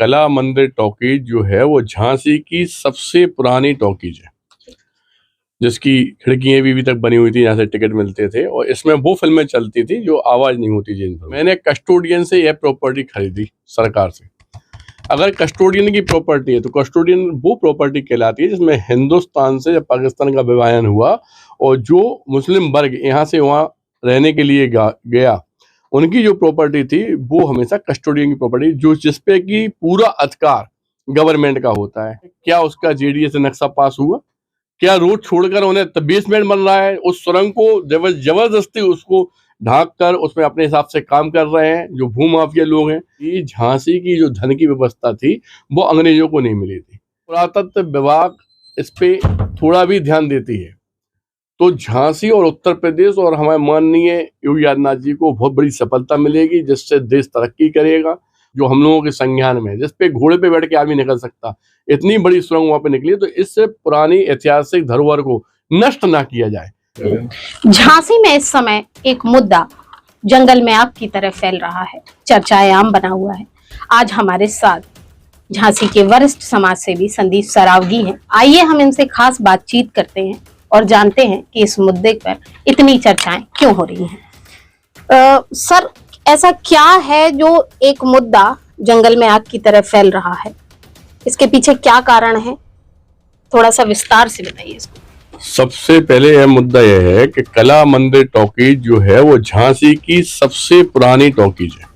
कला मंदिर टॉकीज जो है वो झांसी की सबसे पुरानी टॉकीज है, जिसकी खिड़कियां भी अभी तक बनी हुई थी, यहाँ से टिकट मिलते थे और इसमें वो फिल्में चलती थी जो आवाज नहीं होती जिन पर। मैंने कस्टोडियन से यह प्रॉपर्टी खरीदी सरकार से। अगर कस्टोडियन की प्रॉपर्टी है तो कस्टोडियन वो प्रॉपर्टी कहलाती है जिसमें हिंदुस्तान से जब पाकिस्तान का विभाजन हुआ और जो मुस्लिम वर्ग यहाँ से वहाँ रहने के लिए गया, उनकी जो प्रॉपर्टी थी वो हमेशा कस्टोडियन की प्रॉपर्टी, जो जिसपे की पूरा अधिकार गवर्नमेंट का होता है। क्या उसका जेडीए से नक्शा पास हुआ? क्या रोड छोड़कर उन्हें बेसमेंट बन रहा है? उस सुरंग को जबरदस्ती उसको ढांक कर उसमें अपने हिसाब से काम कर रहे हैं जो भूमाफिया लोग हैं। ये झांसी की जो धन की व्यवस्था थी वो अंग्रेजों को नहीं मिली थी। पुरातत्व विभाग इस पे थोड़ा भी ध्यान देती है तो झांसी और उत्तर प्रदेश और हमारे माननीय योगी आदित्यनाथ जी को बहुत बड़ी सफलता मिलेगी, जिससे देश तरक्की करेगा। जो हम लोगों के संज्ञान में, जिसपे घोड़े पे बैठ के आदमी निकल सकता, इतनी बड़ी सुरंग वहां पे निकली, तो इससे पुरानी ऐतिहासिक धरोहर को नष्ट ना किया जाए। झांसी में इस समय एक मुद्दा जंगल में आग की तरह फैल रहा है, चर्चाएं आम बना हुआ है। आज हमारे साथ झांसी के वरिष्ठ समाज सेवी संदीप सरावगी हैं। आइए हम इनसे खास बातचीत करते हैं और जानते हैं कि इस मुद्दे पर इतनी चर्चाएं क्यों हो रही हैं। सर, ऐसा क्या है जो एक मुद्दा जंगल में आग की तरह फैल रहा है? इसके पीछे क्या कारण है? थोड़ा सा विस्तार से बताइए इसको। सबसे पहले यह मुद्दा यह है कि कला मंदिर टॉकीज जो है वो झांसी की सबसे पुरानी टॉकीज है,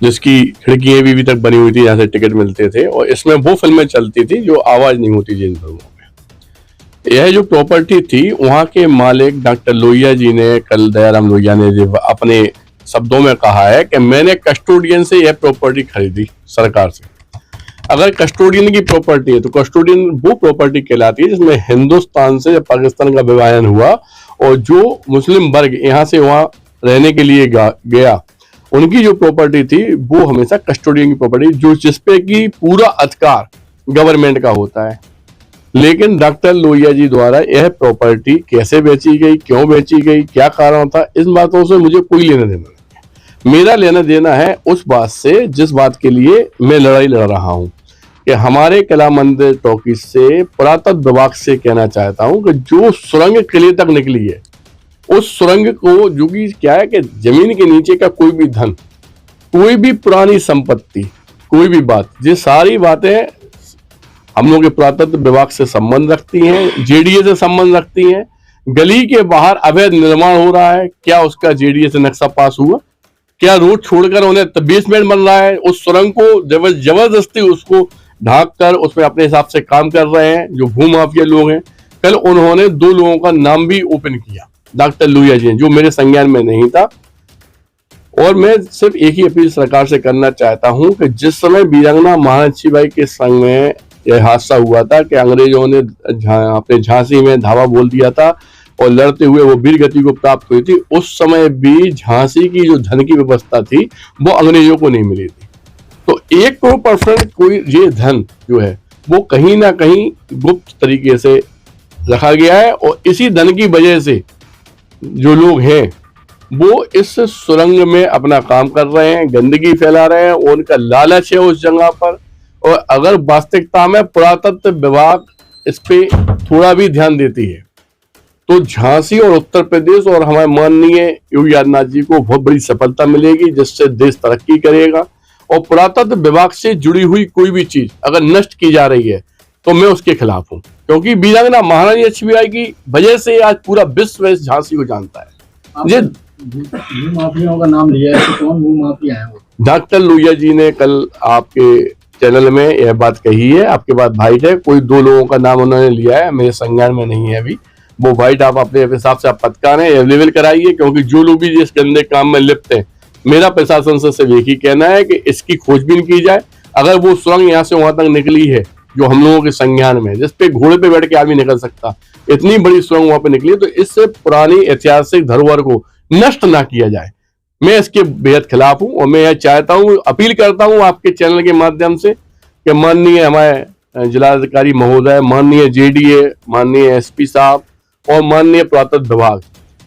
जिसकी खिड़कियां भी अभी तक बनी हुई थी, यहाँ से टिकट मिलते थे और इसमें वो फिल्में चलती थी जो आवाज नहीं होती जिन फिल्मों में। यह जो प्रॉपर्टी थी वहाँ के मालिक डॉक्टर लोहिया जी ने, कल दयाराम लोहिया ने अपने शब्दों में कहा है कि मैंने कस्टोडियन से यह प्रॉपर्टी खरीदी सरकार से। अगर कस्टोडियन की प्रॉपर्टी है तो कस्टोडियन वो प्रॉपर्टी कहलाती है जिसमें हिंदुस्तान से जब पाकिस्तान का विभाजन हुआ और जो मुस्लिम वर्ग यहाँ से वहाँ रहने के लिए गया, उनकी जो प्रॉपर्टी थी वो हमेशा कस्टोडियन की प्रॉपर्टी, जो जिसपे की पूरा अधिकार गवर्नमेंट का होता है। लेकिन डॉक्टर लोहिया जी द्वारा यह प्रॉपर्टी कैसे बेची गई, क्यों बेची गई, क्या कारण था, इस बातों से मुझे कोई लेना देना नहीं। मेरा लेना देना है उस बात से जिस बात के लिए मैं लड़ाई लड़ रहा हूं कि हमारे कला मंदिर टॉकीज से पुरातत्व विभाग से कहना चाहता हूं कि जो सुरंग किले तक निकली है, उस सुरंग को, जो कि क्या है कि जमीन के नीचे का कोई भी धन, कोई भी पुरानी संपत्ति, कोई भी बात, ये सारी बातें हम लोग के पुरातत्व विभाग से संबंध रखती हैं, जेडीए से संबंध रखती हैं। गली के बाहर अवैध निर्माण हो रहा है, क्या उसका जेडीए से नक्शा पास हुआ? क्या रोड छोड़कर उन्हें बेसमेंट बन रहा है? उस सुरंग को जबरदस्ती उसको ढांक कर उसमें अपने हिसाब से काम कर रहे हैं जो भूमाफिया लोग हैं। कल उन्होंने 2 लोगों का नाम भी ओपन किया, डॉक्टर लोहिया जी, जो मेरे संज्ञान में नहीं था। और मैं सिर्फ एक ही अपील सरकार से करना चाहता हूं कि जिस समय वीरांगना महारानी लक्ष्मीबाई के संग में यह हादसा हुआ था कि अंग्रेजों ने अपने झांसी में धावा बोल दिया था और लड़ते हुए वो वीर गति को प्राप्त हुई थी, उस समय भी झांसी की जो धन की व्यवस्था थी वो अंग्रेजों को नहीं मिली थी। तो 1% कोई ये धन जो है वो कहीं ना कहीं गुप्त तरीके से रखा गया है और इसी धन की वजह से जो लोग हैं वो इस सुरंग में अपना काम कर रहे हैं, गंदगी फैला रहे हैं और उनका लालच है उस जगह पर। और अगर वास्तविकता में पुरातत्व विभाग इस पे थोड़ा भी ध्यान देती है तो झांसी और उत्तर प्रदेश और हमारे माननीय योगी आदित्यनाथ जी को बहुत बड़ी सफलता मिलेगी, जिससे देश तरक्की करेगा। और पुरातत्व विभाग से जुड़ी हुई कोई भी चीज अगर नष्ट की जा रही है तो मैं उसके खिलाफ हूँ, क्योंकि वीरांगना महारानी लक्ष्मीबाई की वजह से आज पूरा विश्व इस झांसी को जानता है। भूमाफियाओं का नाम लिया है, तो कौन भूमाफिया है? डॉक्टर लोहिया जी ने कल आपके चैनल में यह बात कही है, आपके पास वाइट है, कोई 2 लोगों का नाम उन्होंने लिया है, मेरे संज्ञान में नहीं है अभी। वो वाइट आप अपने हिसाब से आप पत्रकार हैं, अवेलेबल कराइए, क्योंकि जो लोग भी इस गंदे काम में लिप्त हैं, मेरा प्रशासन से सिर्फ एक ही कहना है कि इसकी खोजबीन की जाए। अगर वो सुरंग यहाँ से वहां तक निकली है जो हम लोगों के संज्ञान में, जिसपे घोड़े पे बैठ के आदमी निकल सकता, इतनी बड़ी सुरंग वहां पे निकली है, तो इससे पुरानी ऐतिहासिक धरोहर को नष्ट ना किया जाए। मैं इसके बेहद खिलाफ हूं और मैं यह चाहता हूं, अपील करता हूं आपके चैनल के माध्यम से कि माननीय हमारे जिलाधिकारी महोदय, माननीय जेडीए, माननीय एसपी साहब और माननीय पुरातत्व विभाग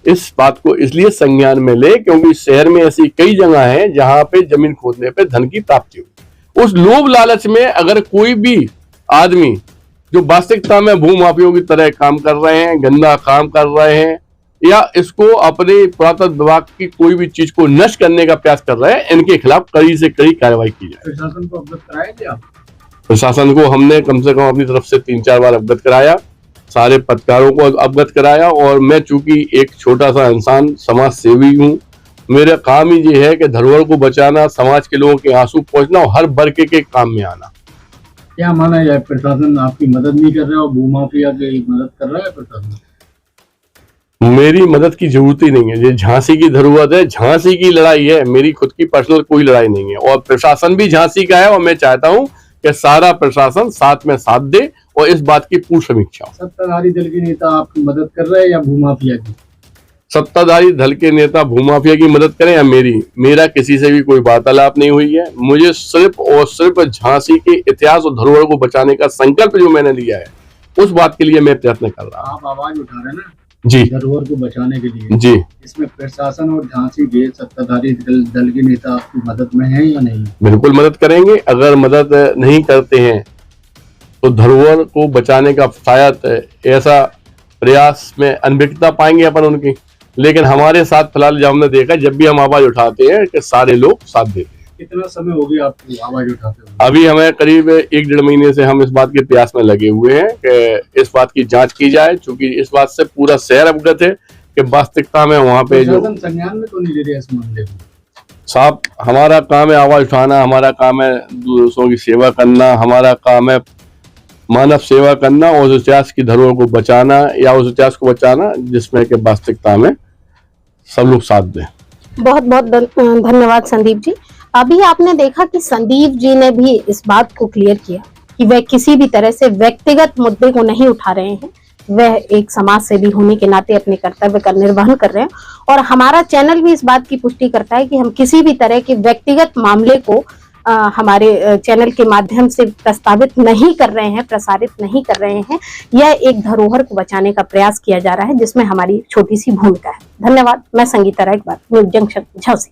इस बात को इसलिए संज्ञान में ले क्योंकि शहर में ऐसी कई जगह हैं जहां पे जमीन खोदने पे धन की प्राप्ति हो। उस लोभ लालच में अगर कोई भी आदमी जो वास्तविकता में भूमाफियों की तरह काम कर रहे हैं, गंदा काम कर रहे हैं, या इसको अपने पुरातत्व विभाग की कोई भी चीज को नष्ट करने का प्रयास कर रहे हैं, इनके खिलाफ कड़ी से कड़ी कार्रवाई की जाए। प्रशासन को अवगत कराया क्या? प्रशासन को हमने कम से कम अपनी तरफ से 3-4 बार अवगत कराया, सारे पत्रकारों को अवगत कराया, और मैं चूंकि एक छोटा सा इंसान समाज सेवी हूँ, मेरा काम ही ये है कि धरोहर को बचाना, समाज के लोगों के आंसू पहुंचना और हर वर्ग के काम में आना। क्या माना जाए, प्रशासन आपकी मदद नहीं कर रहा और भूमाफिया की मदद कर रहा है प्रशासन? मेरी मदद की जरूरत ही नहीं है, ये झांसी की धरोहर है, झांसी की लड़ाई है, मेरी खुद की पर्सनल कोई लड़ाई नहीं है। और प्रशासन भी झांसी का है, और मैं चाहता हूं कि सारा प्रशासन साथ में साथ दे और इस बात की पूर्ण समीक्षा हो। सत्ताधारी दल के नेता आपकी मदद कर रहे हैं या भूमाफिया की? सत्ताधारी दल के नेता भूमाफिया की मदद करें या मेरा किसी से भी कोई वार्तालाप नहीं हुई है। मुझे सिर्फ और सिर्फ झांसी के इतिहास और धरोहर को बचाने का संकल्प जो मैंने लिया है, उस बात के लिए मैं प्रयत्न कर रहा हूँ। आप आवाज उठा रहे हैं ना जी, धरोहर को बचाने के लिए। जी, इसमें प्रशासन और झांसी के सत्ताधारी दल के नेता आपकी मदद में हैं या नहीं? बिल्कुल मदद करेंगे। अगर मदद नहीं करते हैं तो धरोहर को बचाने का शायद ऐसा प्रयास में अनभिज्ञता पाएंगे अपन उनकी, लेकिन हमारे साथ फिलहाल जब हमने देखा, जब भी हम आवाज उठाते हैं कि सारे लोग साथ देते हैं। कितना समय हो गया आपको आवाज उठाते हुए? अभी हमें करीब 1-1.5 महीने से हम इस बात के प्रयास में लगे हुए हैं कि इस बात की जांच की जाए, क्योंकि इस बात से पूरा शहर अवगत है कि वास्तविकता में वहां पे जो संज्ञान में तो नहीं ले रहे इस मामले को। साहब, हमारा काम है आवाज उठाना, हमारा काम है दूसरों की सेवा करना, हमारा काम है मानव सेवा करना और उस इतिहास की धरोहर को बचाना, या उस इतिहास को बचाना जिसमें कि वास्तविकता में सब लोग साथ दें। बहुत बहुत धन्यवाद संदीप जी। अभी आपने देखा कि संदीप जी ने भी इस बात को क्लियर किया कि वह किसी भी तरह से व्यक्तिगत मुद्दे को नहीं उठा रहे हैं, वह एक समाज सेवी होने के नाते अपने कर्तव्य का निर्वहन कर रहे हैं। और हमारा चैनल भी इस बात की पुष्टि करता है कि हम किसी भी तरह के व्यक्तिगत मामले को हमारे चैनल के माध्यम से प्रस्तावित नहीं कर रहे हैं, प्रसारित नहीं कर रहे हैं। यह एक धरोहर को बचाने का प्रयास किया जा रहा है, जिसमें हमारी छोटी सी भूमिका है। धन्यवाद। मैं संगीता राय, न्यूज़ जंक्शन, झांसी।